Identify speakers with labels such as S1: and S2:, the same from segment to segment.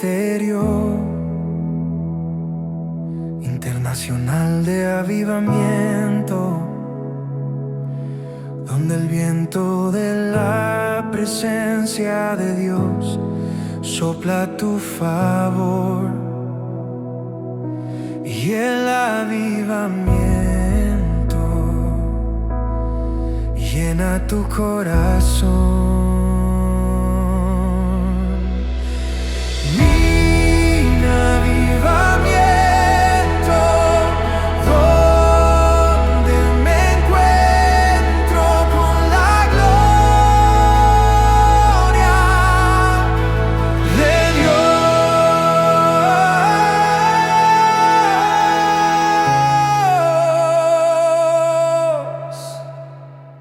S1: Ministerio Internacional de Avivamiento, donde el viento de la presencia de Dios sopla a tu favor y el avivamiento llena tu corazón. Mi avivamiento, donde me encuentro con la gloria de Dios.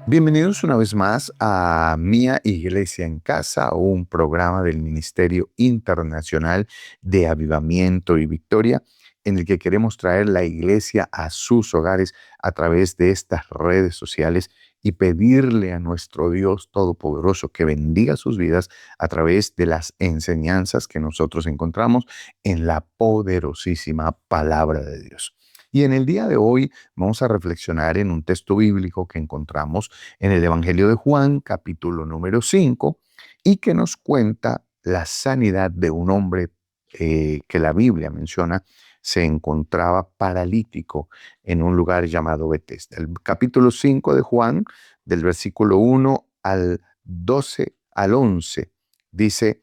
S2: Bienvenidos una vez más a Mía Iglesia en Casa, un programa del Ministerio Internacional de Avivamiento y Victoria, en el que queremos traer la iglesia a sus hogares a través de estas redes sociales y pedirle a nuestro Dios Todopoderoso que bendiga sus vidas a través de las enseñanzas que nosotros encontramos en la poderosísima palabra de Dios. Y en el día de hoy vamos a reflexionar en un texto bíblico que encontramos en el Evangelio de Juan, capítulo número 5, y que nos cuenta la sanidad de un hombre que la Biblia menciona se encontraba paralítico en un lugar llamado Betesda. El capítulo 5 de Juan, del versículo 1 al 12 al 11, dice: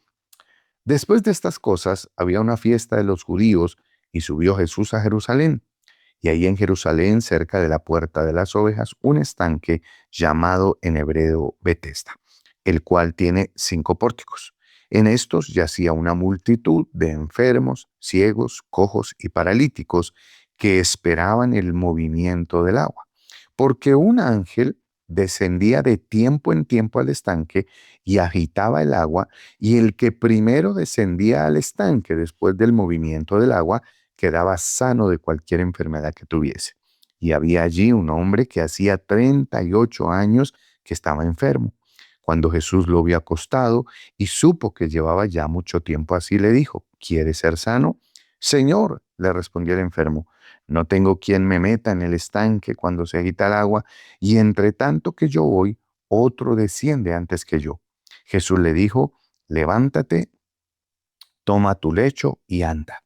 S2: Después de estas cosas había una fiesta de los judíos y subió Jesús a Jerusalén. Y ahí en Jerusalén, cerca de la puerta de las ovejas, un estanque llamado en hebreo Betesda, el cual tiene 5 pórticos. En estos yacía una multitud de enfermos, ciegos, cojos y paralíticos que esperaban el movimiento del agua, porque un ángel descendía de tiempo en tiempo al estanque y agitaba el agua, y el que primero descendía al estanque después del movimiento del agua quedaba sano de cualquier enfermedad que tuviese. Y había allí un hombre que hacía 38 años que estaba enfermo. Cuando Jesús lo vio acostado y supo que llevaba ya mucho tiempo así, le dijo: ¿Quieres ser sano? Señor, le respondió el enfermo, no tengo quien me meta en el estanque cuando se agita el agua, y entre tanto que yo voy, otro desciende antes que yo. Jesús le dijo: levántate, toma tu lecho y anda.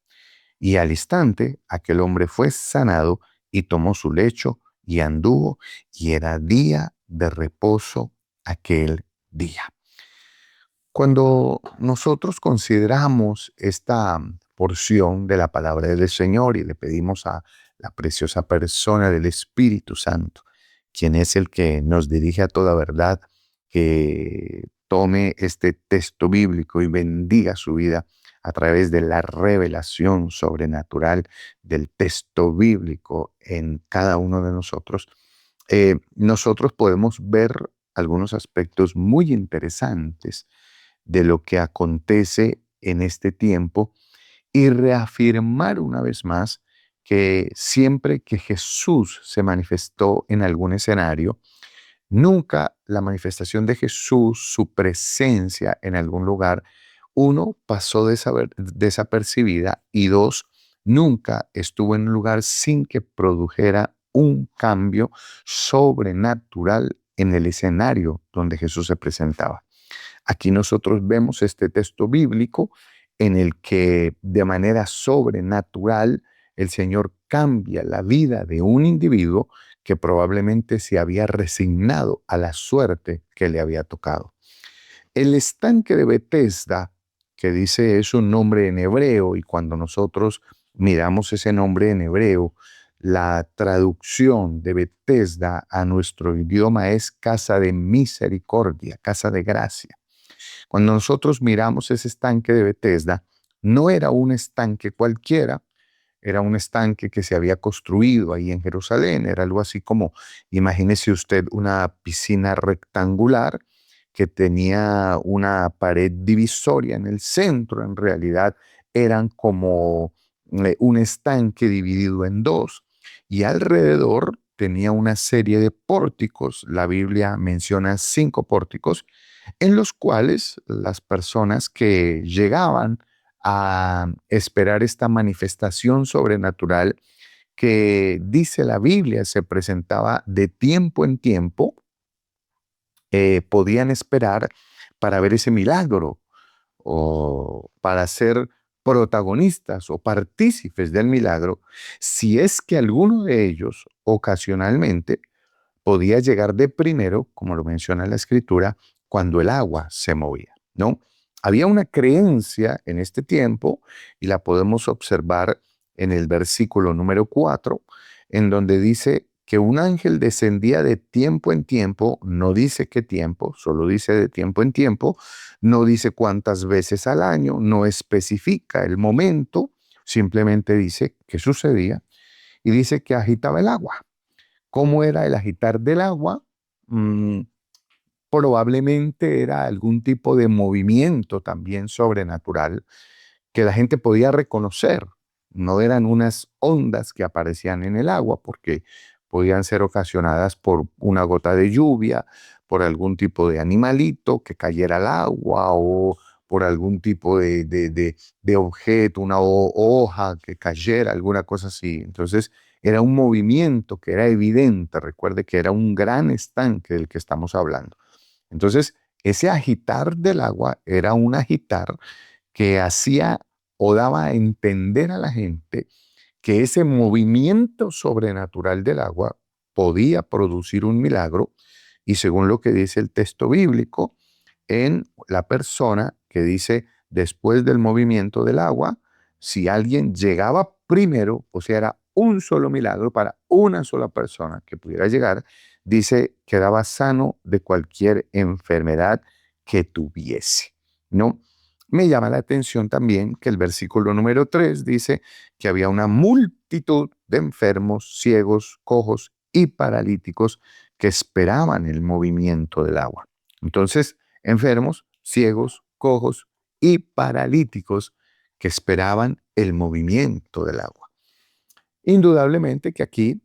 S2: Y al instante aquel hombre fue sanado y tomó su lecho y anduvo, y era día de reposo aquel día. Cuando nosotros consideramos esta porción de la palabra del Señor y le pedimos a la preciosa persona del Espíritu Santo, quien es el que nos dirige a toda verdad, que tome este texto bíblico y bendiga su vida a través de la revelación sobrenatural del texto bíblico en cada uno de nosotros, nosotros podemos ver algunos aspectos muy interesantes de lo que acontece en este tiempo y reafirmar una vez más que siempre que Jesús se manifestó en algún escenario, nunca la manifestación de Jesús, su presencia en algún lugar, uno, pasó desapercibida, y dos, nunca estuvo en un lugar sin que produjera un cambio sobrenatural en el escenario donde Jesús se presentaba. Aquí nosotros vemos este texto bíblico en el que de manera sobrenatural el Señor cambia la vida de un individuo que probablemente se había resignado a la suerte que le había tocado. El estanque de Betesda, que dice es un nombre en hebreo, y cuando nosotros miramos ese nombre en hebreo, la traducción de Betesda a nuestro idioma es casa de misericordia, casa de gracia. Cuando nosotros miramos ese estanque de Betesda, no era un estanque cualquiera, era un estanque que se había construido ahí en Jerusalén. Era algo así como, imagínese usted una piscina rectangular que tenía una pared divisoria en el centro. En realidad eran como un estanque dividido en dos, y alrededor tenía una serie de pórticos. La Biblia menciona 5 pórticos en los cuales las personas que llegaban a esperar esta manifestación sobrenatural que dice la Biblia se presentaba de tiempo en tiempo, podían esperar para ver ese milagro o para ser protagonistas o partícipes del milagro, si es que alguno de ellos ocasionalmente podía llegar de primero, como lo menciona la escritura, cuando el agua se movía, ¿no? Había una creencia en este tiempo y la podemos observar en el versículo número 4, en donde dice que un ángel descendía de tiempo en tiempo, no dice qué tiempo, solo dice de tiempo en tiempo, no dice cuántas veces al año, no especifica el momento, simplemente dice que sucedía y dice que agitaba el agua. ¿Cómo era el agitar del agua? Mm, Probablemente era algún tipo de movimiento también sobrenatural que la gente podía reconocer. No eran unas ondas que aparecían en el agua, porque podían ser ocasionadas por una gota de lluvia, por algún tipo de animalito que cayera al agua o por algún tipo de objeto, una hoja que cayera, alguna cosa así. Entonces era un movimiento que era evidente. Recuerde que era un gran estanque del que estamos hablando. Entonces, ese agitar del agua era un agitar que hacía o daba a entender a la gente que ese movimiento sobrenatural del agua podía producir un milagro y según lo que dice el texto bíblico, en la persona que dice después del movimiento del agua, si alguien llegaba primero, o sea, era un solo milagro para una sola persona que pudiera llegar, dice, quedaba sano de cualquier enfermedad que tuviese, ¿no? Me llama la atención también que el versículo número 3 dice que había una multitud de enfermos, ciegos, cojos y paralíticos que esperaban el movimiento del agua. Entonces, enfermos, ciegos, cojos y paralíticos que esperaban el movimiento del agua. Indudablemente que aquí,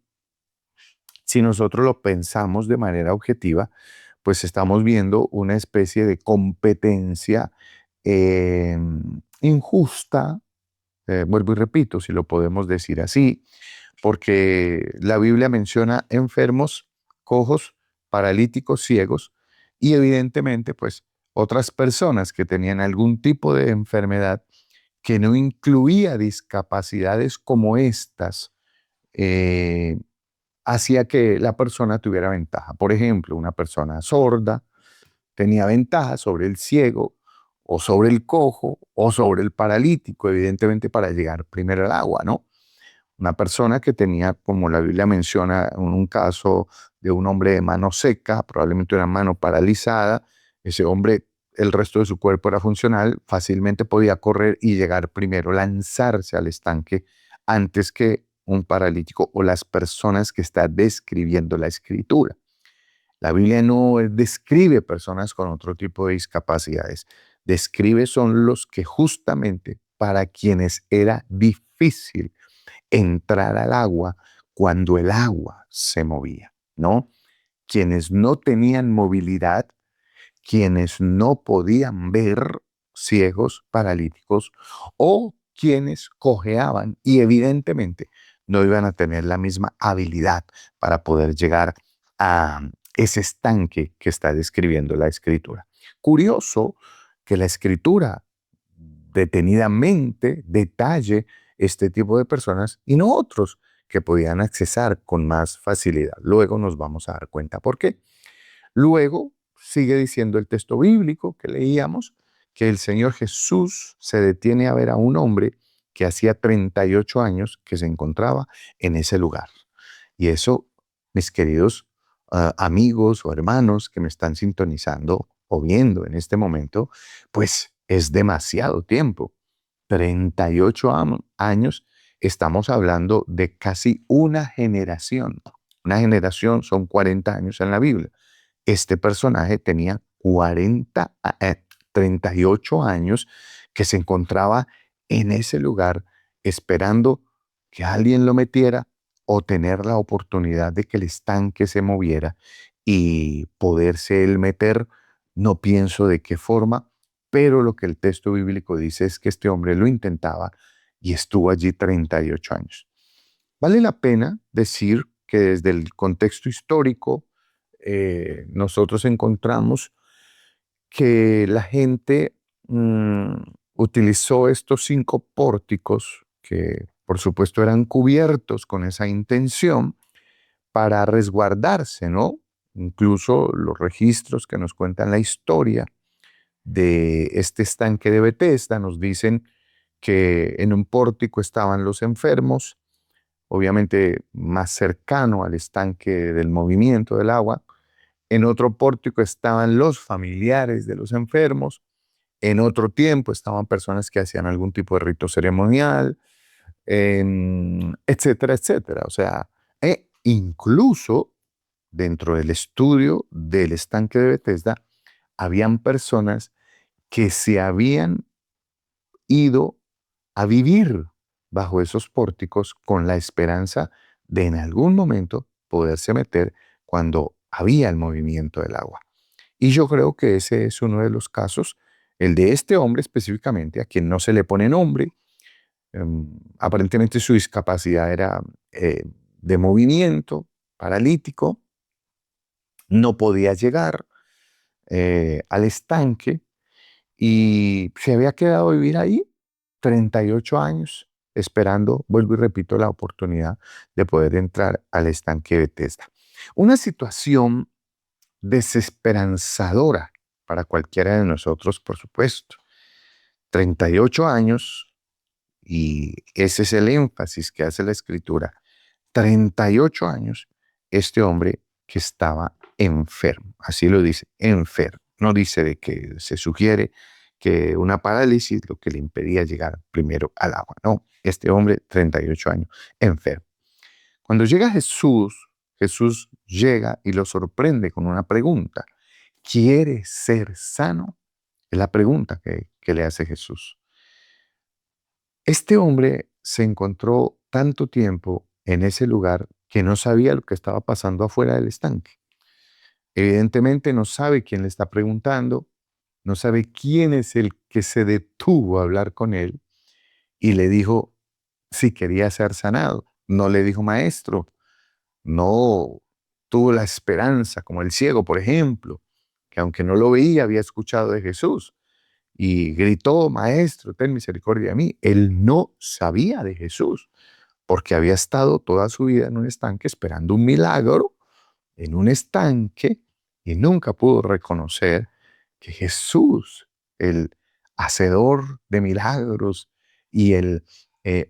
S2: si nosotros lo pensamos de manera objetiva, pues estamos viendo una especie de competencia eh, injusta, vuelvo y repito, si lo podemos decir así, porque la Biblia menciona enfermos, cojos, paralíticos, ciegos y evidentemente pues otras personas que tenían algún tipo de enfermedad que no incluía discapacidades como estas, eh, hacía que la persona tuviera ventaja. Por ejemplo, una persona sorda tenía ventaja sobre el ciego o sobre el cojo o sobre el paralítico, evidentemente para llegar primero al agua, ¿no? Una persona que tenía, como la Biblia menciona, un caso de un hombre de mano seca, probablemente una mano paralizada, ese hombre, el resto de su cuerpo era funcional, fácilmente podía correr y llegar primero, lanzarse al estanque antes que un paralítico o las personas que está describiendo la escritura. La Biblia no describe personas con otro tipo de discapacidades, describe son los que justamente para quienes era difícil entrar al agua cuando el agua se movía, ¿no? Quienes no tenían movilidad, quienes no podían ver, ciegos, paralíticos, o quienes cojeaban y evidentemente no iban a tener la misma habilidad para poder llegar a ese estanque que está describiendo la escritura. Curioso que la escritura detenidamente detalle este tipo de personas y no otros que podían accesar con más facilidad. Luego nos vamos a dar cuenta por qué. Luego sigue diciendo el texto bíblico que leíamos que el Señor Jesús se detiene a ver a un hombre que hacía 38 años que se encontraba en ese lugar. Y eso, mis queridos amigos o hermanos que me están sintonizando o viendo en este momento, pues es demasiado tiempo. 38 años, estamos hablando de casi una generación. Una generación son 40 años en la Biblia. Este personaje tenía 38 años que se encontraba en ese lugar esperando que alguien lo metiera o tener la oportunidad de que el estanque se moviera y poderse él meter, no pienso de qué forma, pero lo que el texto bíblico dice es que este hombre lo intentaba y estuvo allí 38 años. Vale la pena decir que desde el contexto histórico nosotros encontramos que la gente mm, utilizó estos 5 pórticos, que por supuesto eran cubiertos con esa intención, para resguardarse, ¿no? Incluso los registros que nos cuentan la historia de este estanque de Bethesda nos dicen que en un pórtico estaban los enfermos, obviamente más cercano al estanque del movimiento del agua. En otro pórtico estaban los familiares de los enfermos. En otro tiempo estaban personas que hacían algún tipo de rito ceremonial, etcétera, etcétera. O sea, incluso dentro del estudio del estanque de Bethesda, habían personas que se habían ido a vivir bajo esos pórticos con la esperanza de en algún momento poderse meter cuando había el movimiento del agua. Y yo creo que ese es uno de los casos, el de este hombre específicamente, a quien no se le pone nombre. Aparentemente su discapacidad era de movimiento, paralítico, no podía llegar al estanque y se había quedado a vivir ahí 38 años esperando, vuelvo y repito, la oportunidad de poder entrar al estanque de Bethesda. Una situación desesperanzadora para cualquiera de nosotros, por supuesto. 38 años, y ese es el énfasis que hace la escritura, 38 años, este hombre que estaba enfermo, así lo dice, enfermo. No dice de que se sugiere que una parálisis lo que le impedía llegar primero al agua. No, este hombre, 38 años, enfermo. Cuando llega Jesús, Jesús llega y lo sorprende con una pregunta. ¿Quieres ser sano? Es la pregunta que le hace Jesús. Este hombre se encontró tanto tiempo en ese lugar que no sabía lo que estaba pasando afuera del estanque. Evidentemente no sabe quién le está preguntando, no sabe quién es el que se detuvo a hablar con él y le dijo si quería ser sanado. No le dijo maestro, no tuvo la esperanza, como el ciego, por ejemplo, que aunque no lo veía, había escuchado de Jesús y gritó, maestro, ten misericordia de mí. Él no sabía de Jesús porque había estado toda su vida en un estanque esperando un milagro, en un estanque, y nunca pudo reconocer que Jesús, el hacedor de milagros y el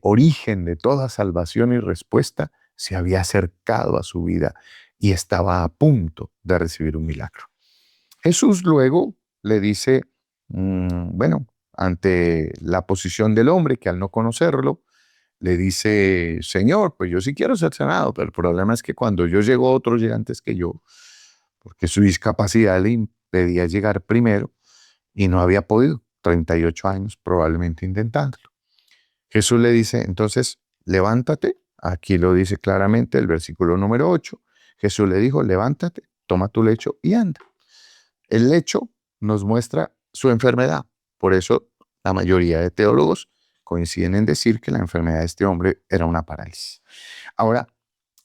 S2: origen de toda salvación y respuesta, se había acercado a su vida y estaba a punto de recibir un milagro. Jesús luego le dice, bueno, ante la posición del hombre, que al no conocerlo, le dice, Señor, pues yo sí quiero ser sanado, pero el problema es que cuando yo llego, otro llega antes que yo, porque su discapacidad le impedía llegar primero y no había podido, 38 años probablemente intentándolo. Jesús le dice, entonces, levántate, aquí lo dice claramente el versículo número 8. Jesús le dijo, levántate, toma tu lecho y anda. El lecho nos muestra su enfermedad. Por eso la mayoría de teólogos coinciden en decir que la enfermedad de este hombre era una parálisis. Ahora,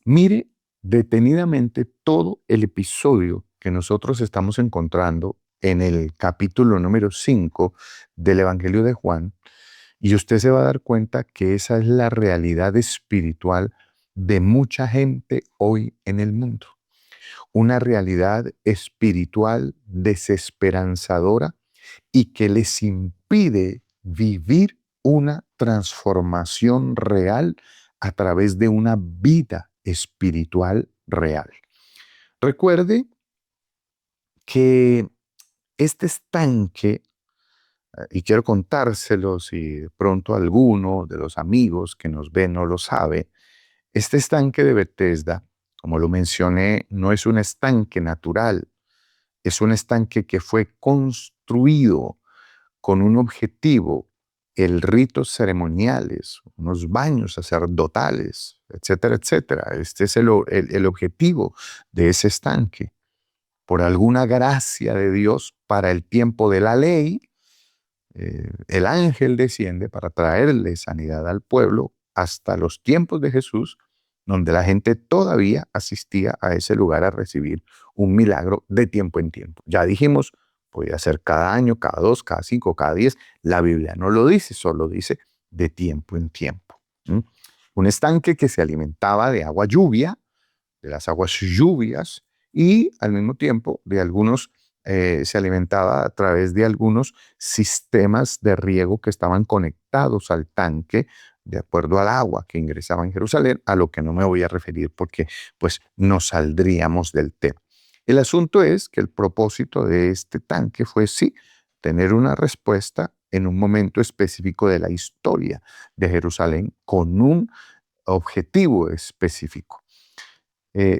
S2: mire detenidamente todo el episodio que nosotros estamos encontrando en el capítulo número 5 del Evangelio de Juan, y usted se va a dar cuenta que esa es la realidad espiritual de mucha gente hoy en el mundo. Una realidad espiritual desesperanzadora y que les impide vivir una transformación real a través de una vida espiritual real. Recuerde que este estanque, y quiero contárselo si de pronto alguno de los amigos que nos ven no lo sabe, este estanque de Bethesda, como lo mencioné, no es un estanque natural, es un estanque que fue construido con un objetivo, el ritos ceremoniales, unos baños sacerdotales, etcétera, etcétera. Este es el objetivo de ese estanque. Por alguna gracia de Dios, para el tiempo de la ley, el ángel desciende para traerle sanidad al pueblo hasta los tiempos de Jesús, donde la gente todavía asistía a ese lugar a recibir un milagro de tiempo en tiempo. Ya dijimos, podía ser cada año, cada 2, cada 5, cada 10. La Biblia no lo dice, solo dice de tiempo en tiempo. ¿Mm? Un estanque que se alimentaba de agua lluvia, de las aguas lluvias, y al mismo tiempo de algunos, se alimentaba a través de algunos sistemas de riego que estaban conectados al tanque de acuerdo al agua que ingresaba en Jerusalén, a lo que no me voy a referir porque pues nos saldríamos del tema. El asunto es que el propósito de este tanque fue sí, tener una respuesta en un momento específico de la historia de Jerusalén con un objetivo específico.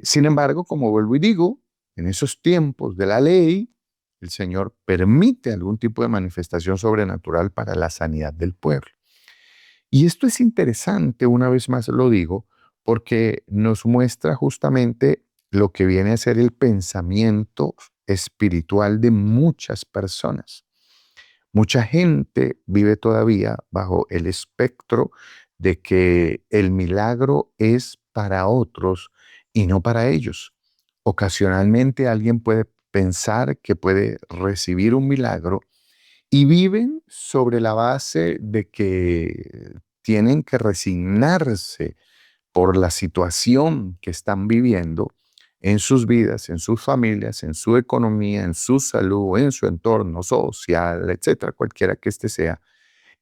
S2: Sin embargo, como vuelvo y digo, en esos tiempos de la ley, el Señor permite algún tipo de manifestación sobrenatural para la sanidad del pueblo. Y esto es interesante, una vez más lo digo, porque nos muestra justamente lo que viene a ser el pensamiento espiritual de muchas personas. Mucha gente vive todavía bajo el espectro de que el milagro es para otros y no para ellos. Ocasionalmente alguien puede pensar que puede recibir un milagro y viven sobre la base de que tienen que resignarse por la situación que están viviendo en sus vidas, en sus familias, en su economía, en su salud, en su entorno social, etcétera, cualquiera que éste sea,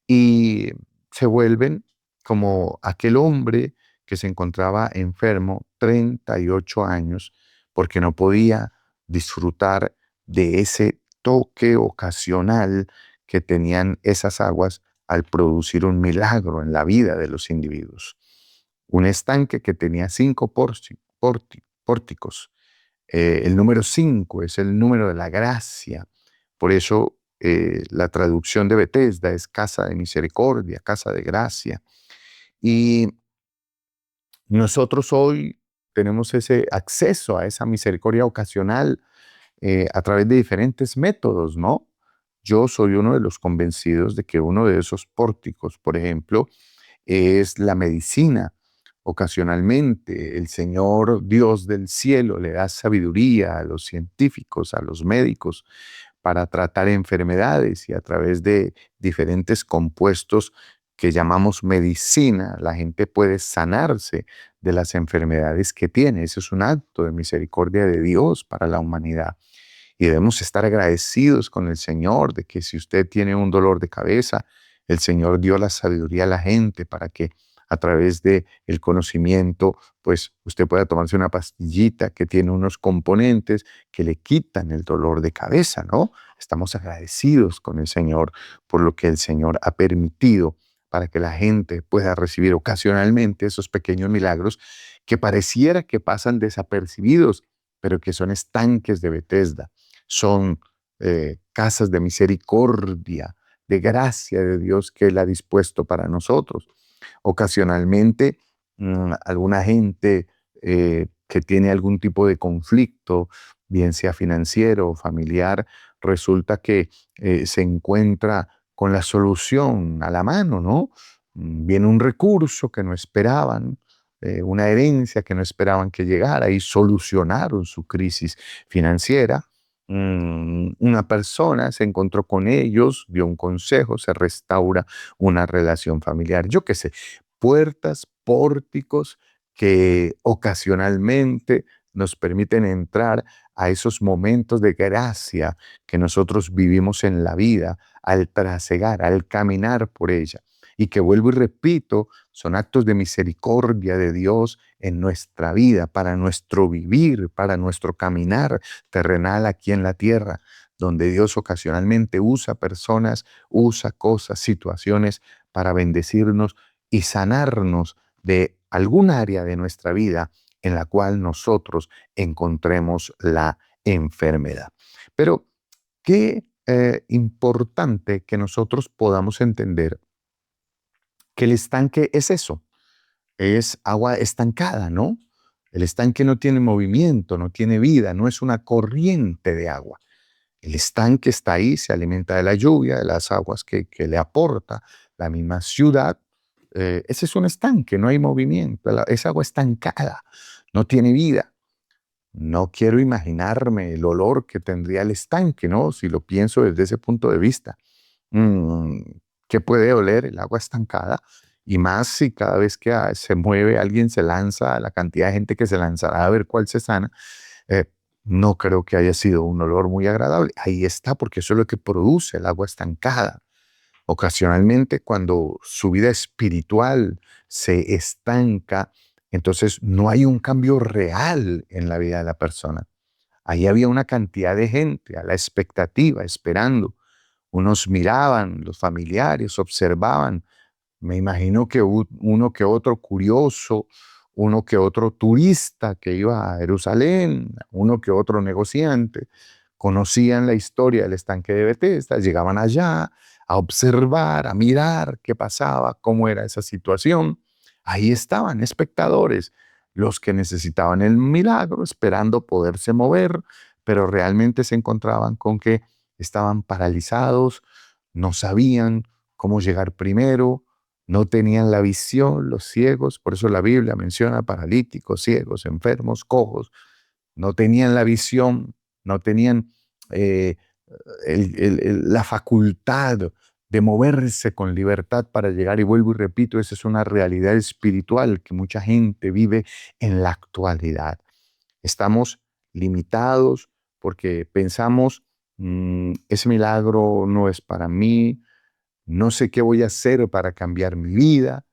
S2: y se vuelven como aquel hombre que se encontraba enfermo 38 años porque no podía disfrutar de ese toque ocasional que tenían esas aguas al producir un milagro en la vida de los individuos. Un estanque que tenía 5 pórticos. El número 5 es el número de la gracia. Por eso la traducción de Betesda es casa de misericordia, casa de gracia. Y nosotros hoy tenemos ese acceso a esa misericordia ocasional a través de diferentes métodos, ¿no? Yo soy uno de los convencidos de que uno de esos pórticos, por ejemplo, es la medicina. Ocasionalmente, el Señor Dios del cielo le da sabiduría a los científicos, a los médicos, para tratar enfermedades y a través de diferentes compuestos que llamamos medicina, la gente puede sanarse de las enfermedades que tiene. Eso es un acto de misericordia de Dios para la humanidad. Y debemos estar agradecidos con el Señor de que si usted tiene un dolor de cabeza, el Señor dio la sabiduría a la gente para que a través de el conocimiento, pues usted pueda tomarse una pastillita que tiene unos componentes que le quitan el dolor de cabeza, ¿no? Estamos agradecidos con el Señor por lo que el Señor ha permitido para que la gente pueda recibir ocasionalmente esos pequeños milagros que pareciera que pasan desapercibidos, pero que son estanques de Betesda, son casas de misericordia, de gracia de Dios que Él ha dispuesto para nosotros. Ocasionalmente, alguna gente que tiene algún tipo de conflicto, bien sea financiero o familiar, resulta que se encuentra con la solución a la mano, ¿no? Viene un recurso que no esperaban, una herencia que no esperaban que llegara y solucionaron su crisis financiera. Una persona se encontró con ellos, dio un consejo, se restaura una relación familiar. Yo qué sé, puertas, pórticos que ocasionalmente nos permiten entrar a esos momentos de gracia que nosotros vivimos en la vida al trasegar, al caminar por ella. Y que vuelvo y repito, son actos de misericordia de Dios en nuestra vida, para nuestro vivir, para nuestro caminar terrenal aquí en la tierra, donde Dios ocasionalmente usa personas, usa cosas, situaciones para bendecirnos y sanarnos de algún área de nuestra vida en la cual nosotros encontremos la enfermedad. Pero qué importante que nosotros podamos entender que el estanque es eso, es agua estancada, ¿no? El estanque no tiene movimiento, no tiene vida, no es una corriente de agua. El estanque está ahí, se alimenta de la lluvia, de las aguas que le aporta la misma ciudad. Ese es un estanque, no hay movimiento, es agua estancada, no tiene vida. No quiero imaginarme el olor que tendría el estanque, ¿no? Si lo pienso desde ese punto de vista. Mm, ¿Qué puede oler el agua estancada? Y más si cada vez que se mueve alguien se lanza, la cantidad de gente que se lanzará a ver cuál se sana, eh, no creo que haya sido un olor muy agradable. Ahí está, porque eso es lo que produce el agua estancada. Ocasionalmente, cuando su vida espiritual se estanca, entonces no hay un cambio real en la vida de la persona. Ahí había una cantidad de gente a la expectativa, esperando. Unos miraban, los familiares observaban. Me imagino que uno que otro curioso, uno que otro turista que iba a Jerusalén, uno que otro negociante, conocían la historia del estanque de Betesda, llegaban allá a observar, a mirar qué pasaba, cómo era esa situación. Ahí estaban espectadores, los que necesitaban el milagro, esperando poderse mover, pero realmente se encontraban con que estaban paralizados, no sabían cómo llegar primero, no tenían la visión, los ciegos, por eso la Biblia menciona paralíticos, ciegos, enfermos, cojos, no tenían la visión, no tenían eh, la facultad de moverse con libertad para llegar. Y vuelvo y repito, esa es una realidad espiritual que mucha gente vive en la actualidad. Estamos limitados porque pensamos, ese milagro no es para mí, no sé qué voy a hacer para cambiar mi vida.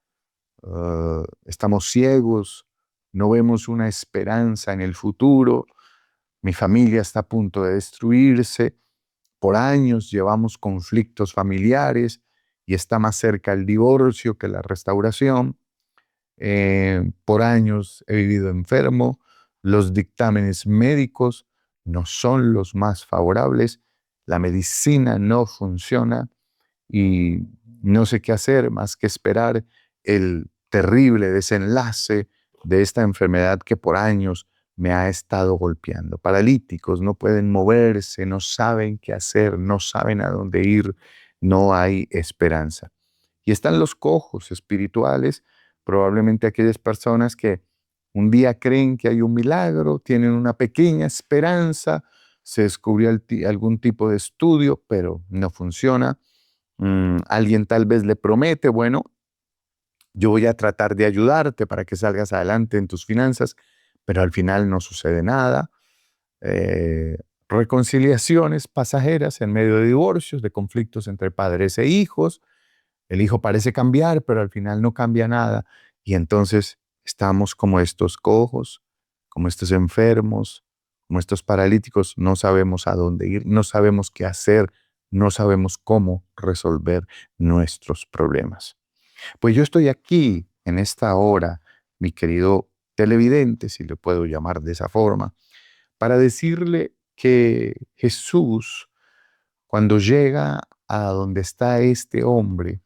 S2: Estamos ciegos, no vemos una esperanza en el futuro, mi familia está a punto de destruirse, por años llevamos conflictos familiares y está más cerca el divorcio que la restauración. Por años he vivido enfermo, los dictámenes médicos no son los más favorables, la medicina no funciona y no sé qué hacer más que esperar el terrible desenlace de esta enfermedad que por años me ha estado golpeando. Paralíticos, no pueden moverse, no saben qué hacer, no saben a dónde ir, no hay esperanza. Y están los cojos espirituales, probablemente aquellas personas que un día creen que hay un milagro, tienen una pequeña esperanza, se descubrió algún tipo de estudio, pero no funciona. Alguien tal vez le promete, bueno, yo voy a tratar de ayudarte para que salgas adelante en tus finanzas, pero al final no sucede nada. Eh, Reconciliaciones pasajeras en medio de divorcios, de conflictos entre padres e hijos. El hijo parece cambiar, pero al final no cambia nada. Y entonces estamos como estos cojos, como estos enfermos, como estos paralíticos. No sabemos a dónde ir, no sabemos qué hacer, no sabemos cómo resolver nuestros problemas. Pues yo estoy aquí en esta hora, mi querido televidente, si le puedo llamar de esa forma, para decirle que Jesús, cuando llega a donde está este hombre,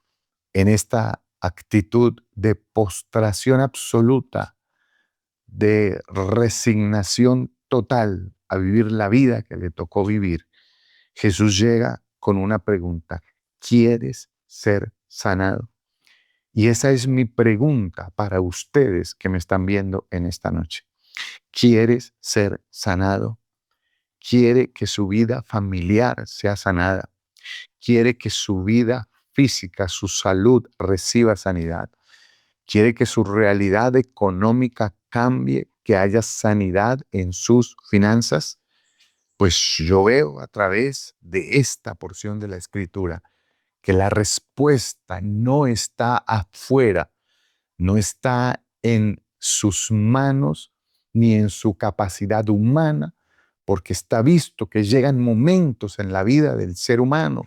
S2: en esta actitud de postración absoluta, de resignación total a vivir la vida que le tocó vivir, Jesús llega con una pregunta: ¿quieres ser sanado? Y esa es mi pregunta para ustedes que me están viendo en esta noche. ¿Quieres ser sanado? ¿Quiere que su vida familiar sea sanada? ¿Quiere que su vida física, su salud reciba sanidad? ¿Quiere que su realidad económica cambie, que haya sanidad en sus finanzas? Pues yo veo a través de esta porción de la Escritura que la respuesta no está afuera, no está en sus manos ni en su capacidad humana, porque está visto que llegan momentos en la vida del ser humano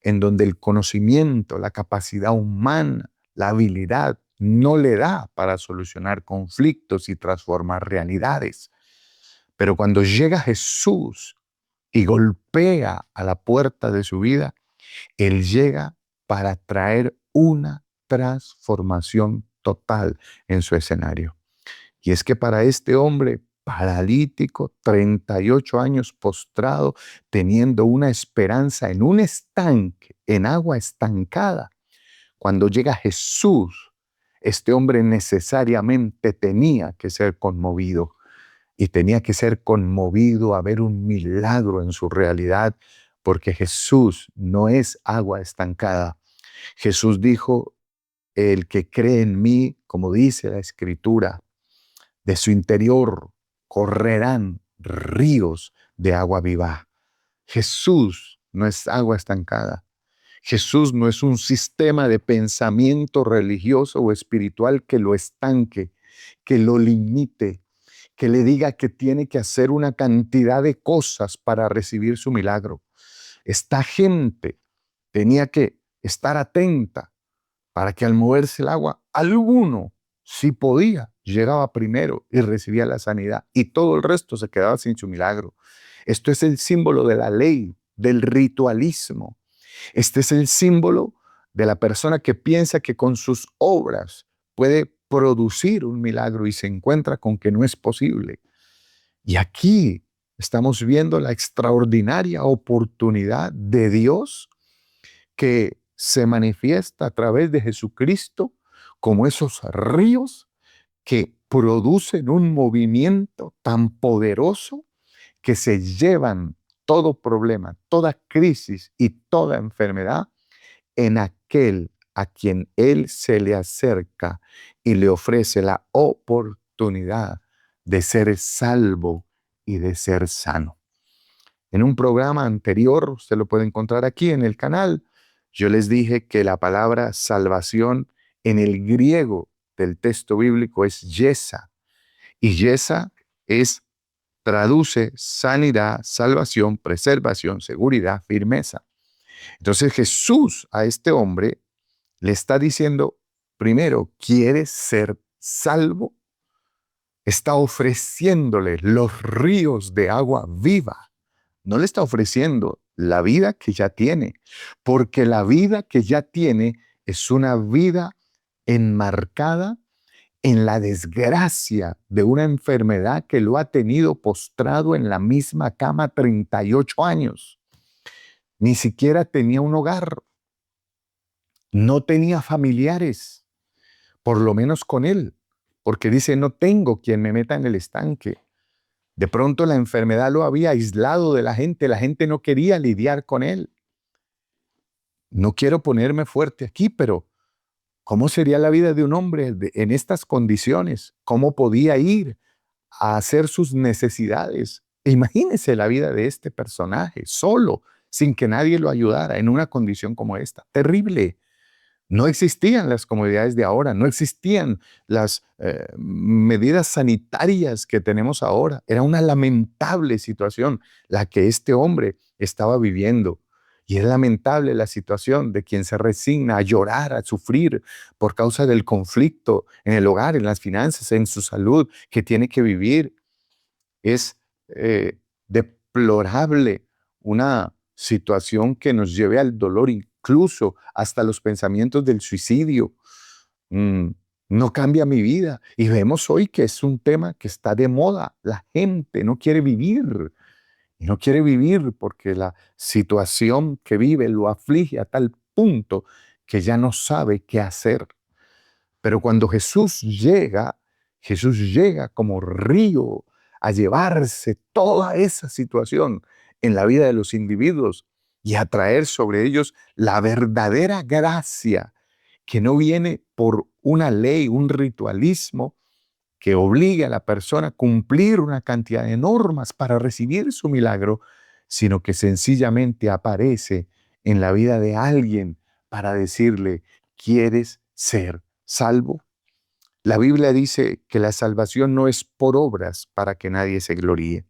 S2: en donde el conocimiento, la capacidad humana, la habilidad no le da para solucionar conflictos y transformar realidades. Pero cuando llega Jesús y golpea a la puerta de su vida, Él llega para traer una transformación total en su escenario. Y es que para este hombre paralítico, 38 años postrado, teniendo una esperanza en un estanque, en agua estancada. Cuando llega Jesús, este hombre necesariamente tenía que ser conmovido y tenía que ser conmovido a ver un milagro en su realidad, porque Jesús no es agua estancada. Jesús dijo, el que cree en mí, como dice la Escritura, de su interior correrán ríos de agua viva. Jesús no es agua estancada. Jesús no es un sistema de pensamiento religioso o espiritual que lo estanque, que lo limite, que le diga que tiene que hacer una cantidad de cosas para recibir su milagro. Esta gente tenía que estar atenta para que al moverse el agua, alguno, si podía, llegaba primero y recibía la sanidad y todo el resto se quedaba sin su milagro. Esto es el símbolo de la ley, del ritualismo. Este es el símbolo de la persona que piensa que con sus obras puede producir un milagro y se encuentra con que no es posible. Y aquí estamos viendo la extraordinaria oportunidad de Dios que se manifiesta a través de Jesucristo como esos ríos que producen un movimiento tan poderoso que se llevan todo problema, toda crisis y toda enfermedad en aquel a quien Él se le acerca y le ofrece la oportunidad de ser salvo y de ser sano. En un programa anterior, usted lo puede encontrar aquí en el canal, yo les dije que la palabra salvación en el griego del texto bíblico es yesa, y yesa es, traduce sanidad, salvación, preservación, seguridad, firmeza. Entonces Jesús a este hombre le está diciendo, primero, ¿quieres ser salvo? Está ofreciéndole los ríos de agua viva. No le está ofreciendo la vida que ya tiene, porque la vida que ya tiene es una vida enmarcada en la desgracia de una enfermedad que lo ha tenido postrado en la misma cama 38 años. Ni siquiera tenía un hogar, no tenía familiares, por lo menos con él, porque dice, no tengo quien me meta en el estanque. De pronto la enfermedad lo había aislado de la gente no quería lidiar con él. No quiero ponerme fuerte aquí, pero ¿cómo sería la vida de un hombre en estas condiciones? ¿Cómo podía ir a hacer sus necesidades? Imagínese la vida de este personaje, solo, sin que nadie lo ayudara, en una condición como esta. Terrible. No existían las comodidades de ahora, no existían las medidas sanitarias que tenemos ahora. Era una lamentable situación la que este hombre estaba viviendo. Y es lamentable la situación de quien se resigna a llorar, a sufrir por causa del conflicto en el hogar, en las finanzas, en su salud, que tiene que vivir. Es deplorable una situación que nos lleve al dolor, incluso hasta los pensamientos del suicidio. Mm, no cambia mi vida. Y vemos hoy que es un tema que está de moda. La gente no quiere vivir. Y no quiere vivir porque la situación que vive lo aflige a tal punto que ya no sabe qué hacer. Pero cuando Jesús llega como río a llevarse toda esa situación en la vida de los individuos y a traer sobre ellos la verdadera gracia que no viene por una ley, un ritualismo que obligue a la persona a cumplir una cantidad de normas para recibir su milagro, sino que sencillamente aparece en la vida de alguien para decirle, ¿quieres ser salvo? La Biblia dice que la salvación no es por obras para que nadie se gloríe.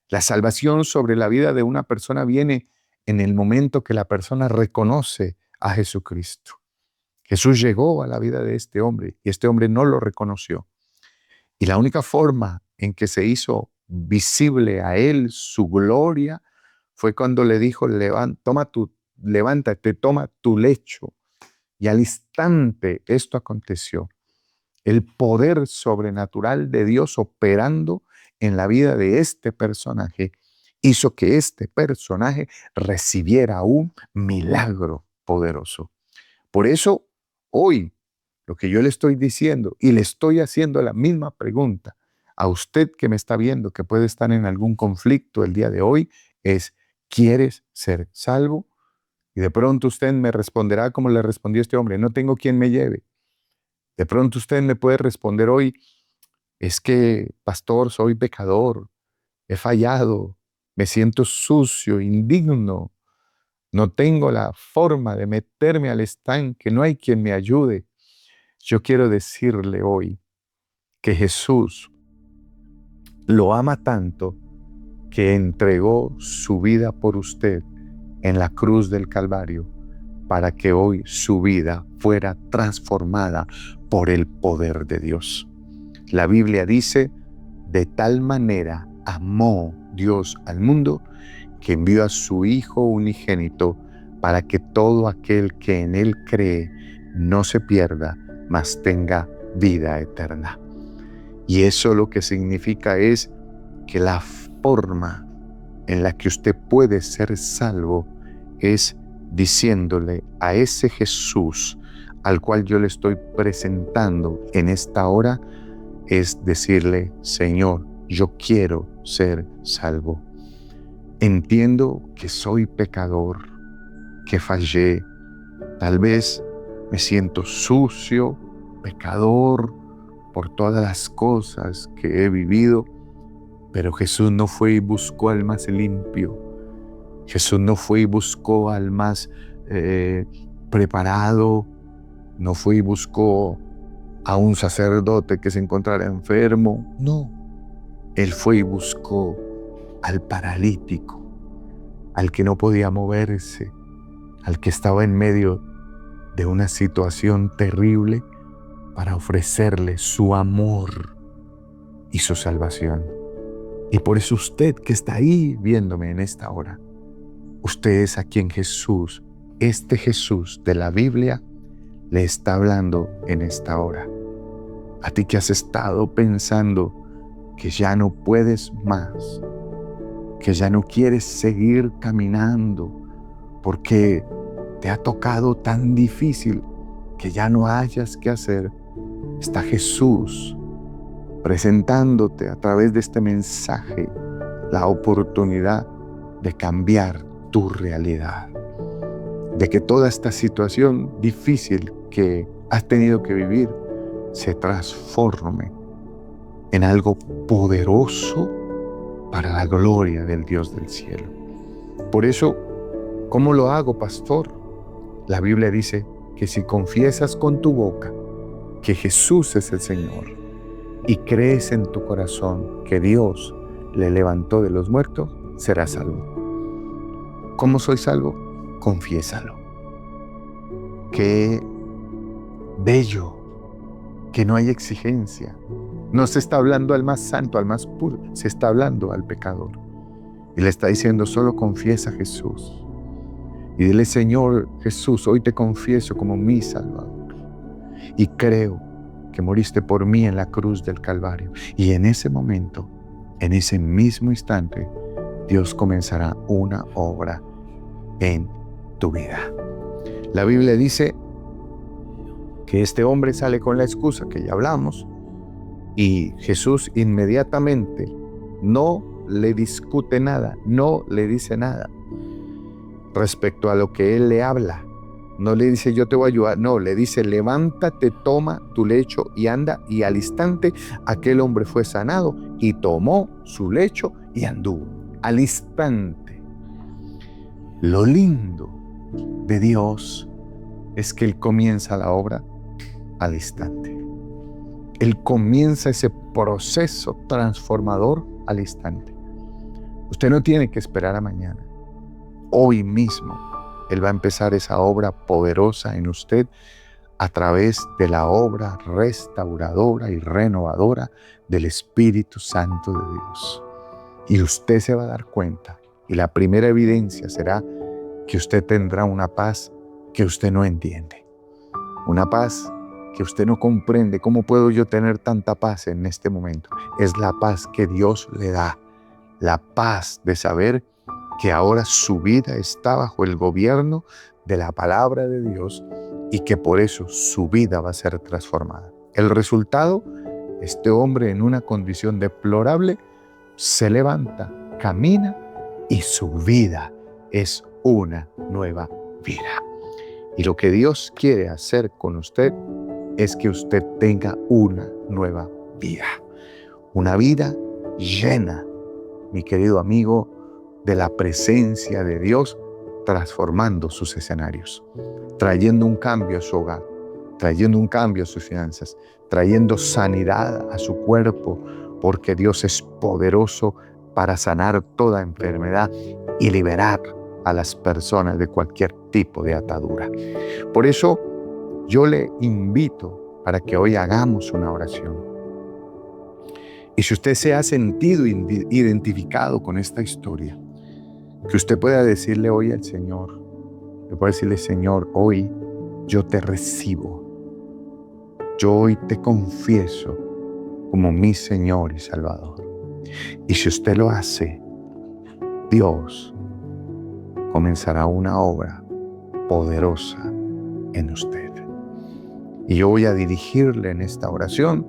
S2: La salvación sobre la vida de una persona viene en el momento que la persona reconoce a Jesucristo. Jesús llegó a la vida de este hombre y este hombre no lo reconoció. Y la única forma en que se hizo visible a él su gloria fue cuando le dijo, levántate, toma tu lecho. Y al instante esto aconteció. El poder sobrenatural de Dios operando en la vida de este personaje hizo que este personaje recibiera un milagro poderoso. Por eso, hoy, lo que yo le estoy diciendo y le estoy haciendo la misma pregunta a usted que me está viendo, que puede estar en algún conflicto el día de hoy, es: ¿quieres ser salvo? Y de pronto usted me responderá como le respondió este hombre: no tengo quien me lleve. De pronto usted me puede responder hoy: es que, pastor, soy pecador, he fallado, me siento sucio, indigno, no tengo la forma de meterme al estanque, no hay quien me ayude. Yo quiero decirle hoy que Jesús lo ama tanto que entregó su vida por usted en la cruz del Calvario para que hoy su vida fuera transformada por el poder de Dios. La Biblia dice: de tal manera amó Dios al mundo que envió a su Hijo unigénito para que todo aquel que en Él cree no se pierda, mas tenga vida eterna. Y eso lo que significa es que la forma en la que usted puede ser salvo es diciéndole a ese Jesús al cual yo le estoy presentando en esta hora, es decirle: Señor, yo quiero ser salvo. Entiendo que soy pecador, que fallé, tal vez me siento sucio, pecador por todas las cosas que he vivido, pero Jesús no fue y buscó al más limpio. Jesús no fue y buscó al más preparado, no fue y buscó a un sacerdote que se encontrara enfermo. No, Él fue y buscó al paralítico, al que no podía moverse, al que estaba en medio de una situación terrible, para ofrecerle su amor y su salvación. Y por eso usted que está ahí viéndome en esta hora, usted es a quien Jesús, este Jesús de la Biblia, le está hablando en esta hora. A ti que has estado pensando que ya no puedes más, que ya no quieres seguir caminando porque te ha tocado tan difícil que ya no hayas qué hacer, está Jesús presentándote a través de este mensaje la oportunidad de cambiar tu realidad, de que toda esta situación difícil que has tenido que vivir se transforme en algo poderoso para la gloria del Dios del cielo. Por eso, ¿cómo lo hago, pastor? La Biblia dice que si confiesas con tu boca que Jesús es el Señor y crees en tu corazón que Dios le levantó de los muertos, serás salvo. ¿Cómo soy salvo? Confiésalo. Qué bello, que no hay exigencia. No se está hablando al más santo, al más puro, se está hablando al pecador. Y le está diciendo: solo confiesa a Jesús. Y dile: Señor Jesús, hoy te confieso como mi Salvador. Y creo que moriste por mí en la cruz del Calvario. Y en ese momento, en ese mismo instante, Dios comenzará una obra en tu vida. La Biblia dice que este hombre sale con la excusa que ya hablamos, y Jesús inmediatamente no le discute nada, no le dice nada respecto a lo que él le habla. No le dice: yo te voy a ayudar. No, le dice: levántate, toma tu lecho y anda. Y al instante aquel hombre fue sanado y tomó su lecho y anduvo. Al instante. Lo lindo de Dios es que Él comienza la obra al instante. Él comienza ese proceso transformador al instante. Usted no tiene que esperar a mañana. Hoy mismo Él va a empezar esa obra poderosa en usted a través de la obra restauradora y renovadora del Espíritu Santo de Dios. Y usted se va a dar cuenta, y la primera evidencia será que usted tendrá una paz que usted no entiende. Una paz que usted no comprende. ¿Cómo puedo yo tener tanta paz en este momento? Es la paz que Dios le da. La paz de saber que ahora su vida está bajo el gobierno de la palabra de Dios y que por eso su vida va a ser transformada. El resultado, este hombre en una condición deplorable se levanta, camina y su vida es una nueva vida. Y lo que Dios quiere hacer con usted es que usted tenga una nueva vida. Una vida llena, mi querido amigo, de la presencia de Dios, transformando sus escenarios, trayendo un cambio a su hogar, trayendo un cambio a sus finanzas, trayendo sanidad a su cuerpo, porque Dios es poderoso para sanar toda enfermedad y liberar a las personas de cualquier tipo de atadura. Por eso yo le invito para que hoy hagamos una oración. Y si usted se ha sentido identificado con esta historia, que usted pueda decirle hoy al Señor, le puede decirle: Señor, hoy yo te recibo. Yo hoy te confieso como mi Señor y Salvador. Y si usted lo hace, Dios comenzará una obra poderosa en usted. Y yo voy a dirigirle en esta oración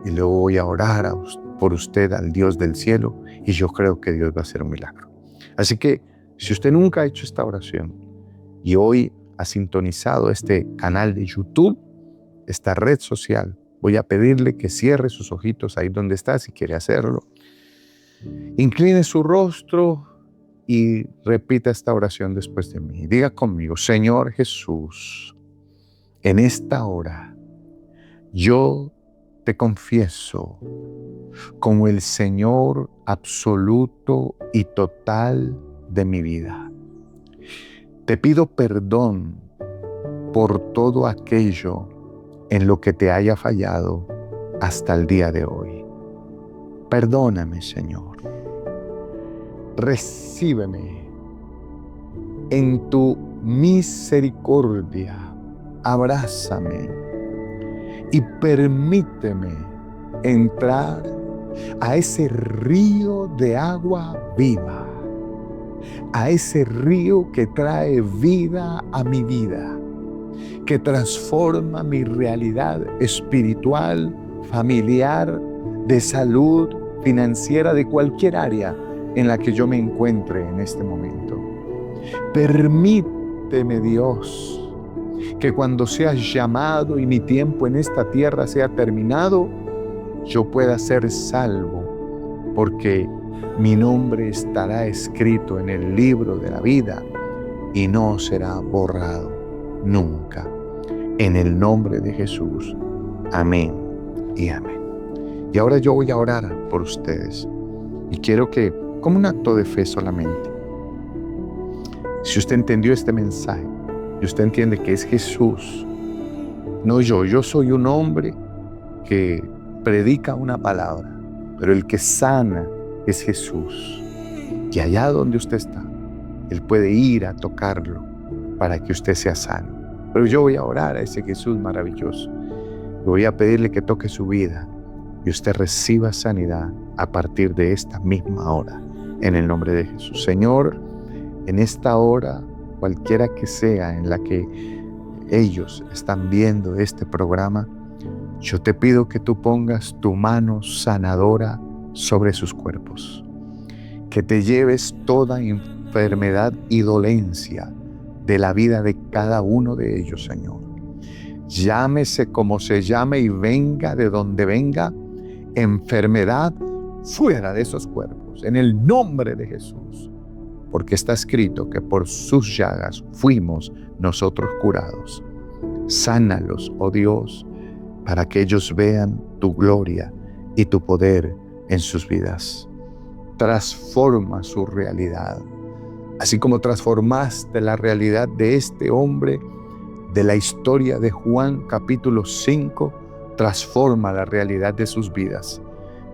S2: y luego voy a orar por usted al Dios del cielo, y yo creo que Dios va a hacer un milagro. Así que si usted nunca ha hecho esta oración y hoy ha sintonizado este canal de YouTube, esta red social, voy a pedirle que cierre sus ojitos ahí donde está, si quiere hacerlo. Incline su rostro y repita esta oración después de mí. Diga conmigo: Señor Jesús, en esta hora yo te confieso como el Señor absoluto y total de mi vida. Te pido perdón por todo aquello en lo que te haya fallado hasta el día de hoy. Perdóname, Señor. Recíbeme en tu misericordia. Abrázame y permíteme entrar a ese río de agua viva, a ese río que trae vida a mi vida, que transforma mi realidad espiritual, familiar, de salud, financiera, de cualquier área en la que yo me encuentre en este momento. Permíteme, Dios, que cuando seas llamado y mi tiempo en esta tierra sea terminado, yo pueda ser salvo, porque mi nombre estará escrito en el libro de la vida y no será borrado nunca. En el nombre de Jesús. Amén y amén. Y ahora yo voy a orar por ustedes. Y quiero que, como un acto de fe solamente, si usted entendió este mensaje y usted entiende que es Jesús, no yo soy un hombre que predica una palabra, pero el que sana es Jesús. Y allá donde usted está, Él puede ir a tocarlo para que usted sea sano. Pero yo voy a orar a ese Jesús maravilloso. Voy a pedirle que toque su vida y usted reciba sanidad a partir de esta misma hora, en el nombre de Jesús. Señor, en esta hora, cualquiera que sea en la que ellos están viendo este programa, yo te pido que tú pongas tu mano sanadora sobre sus cuerpos, que te lleves toda enfermedad y dolencia de la vida de cada uno de ellos, Señor. Llámese como se llame y venga de donde venga, enfermedad fuera de esos cuerpos, en el nombre de Jesús, porque está escrito que por sus llagas fuimos nosotros curados. Sánalos, oh Dios, para que ellos vean tu gloria y tu poder en sus vidas. Transforma su realidad, así como transformaste la realidad de este hombre de la historia de Juan capítulo 5, transforma la realidad de sus vidas.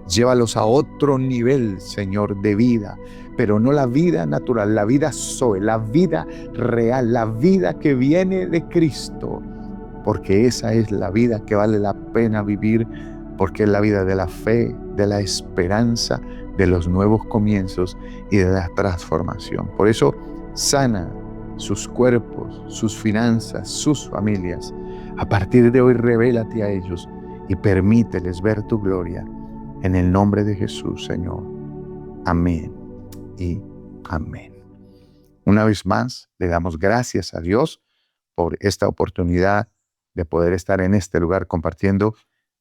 S2: Llévalos a otro nivel, Señor, de vida, pero no la vida natural, la vida Zoe, la vida real, la vida que viene de Cristo. porque esa es la vida que vale la pena vivir, porque es la vida de la fe, de la esperanza, de los nuevos comienzos y de la transformación. Por eso sana sus cuerpos, sus finanzas, sus familias. A partir de hoy, revélate a ellos y permíteles ver tu gloria. En el nombre de Jesús, Señor. Amén y amén. Una vez más, le damos gracias a Dios por esta oportunidad de poder estar en este lugar compartiendo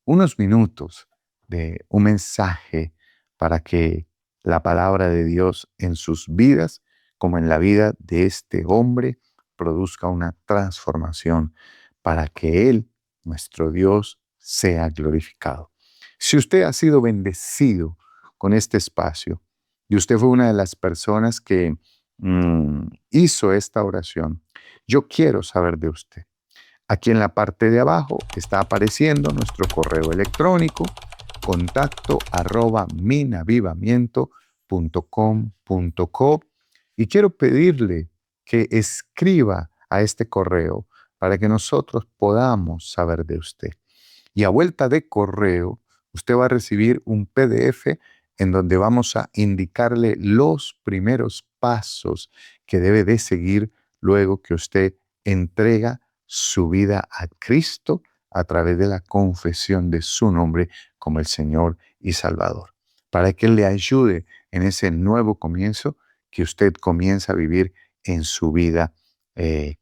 S2: unos minutos de un mensaje para que la palabra de Dios en sus vidas, como en la vida de este hombre, produzca una transformación para que Él, nuestro Dios, sea glorificado. Si usted ha sido bendecido con este espacio y usted fue una de las personas que hizo esta oración, yo quiero saber de usted. Aquí en la parte de abajo está apareciendo nuestro correo electrónico, contacto@minavivamiento.com.co, y quiero pedirle que escriba a este correo para que nosotros podamos saber de usted. Y a vuelta de correo, usted va a recibir un PDF en donde vamos a indicarle los primeros pasos que debe de seguir luego que usted entrega su vida a Cristo a través de la confesión de su nombre como el Señor y Salvador, para que Él le ayude en ese nuevo comienzo que usted comienza a vivir en su vida en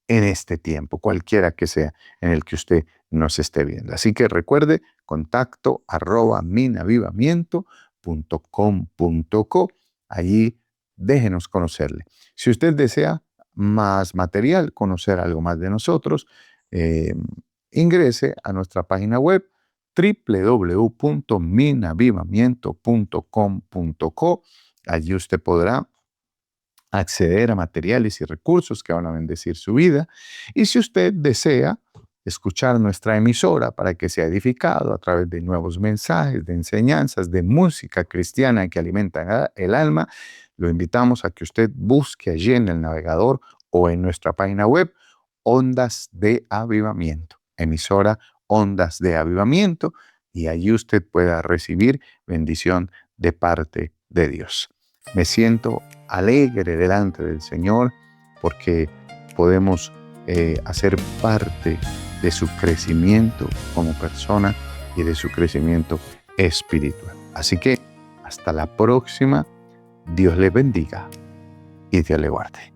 S2: este tiempo, cualquiera que sea en el que usted nos esté viendo. Así que recuerde, contacto@minavivamiento.com.co. Allí déjenos conocerle. Si usted desea más material, conocer algo más de nosotros, eh, ingrese a nuestra página web www.minavivamiento.com.co. Allí usted podrá acceder a materiales y recursos que van a bendecir su vida. Y si usted desea escuchar nuestra emisora para que sea edificado a través de nuevos mensajes, de enseñanzas, de música cristiana que alimentan el alma, lo invitamos a que usted busque allí en el navegador o en nuestra página web Ondas de Avivamiento, emisora Ondas de Avivamiento, y allí usted pueda recibir bendición de parte de Dios. Me siento alegre delante del Señor porque podemos hacer parte de su crecimiento como persona y de su crecimiento espiritual. Así que hasta la próxima. Dios le bendiga y Dios le guarde.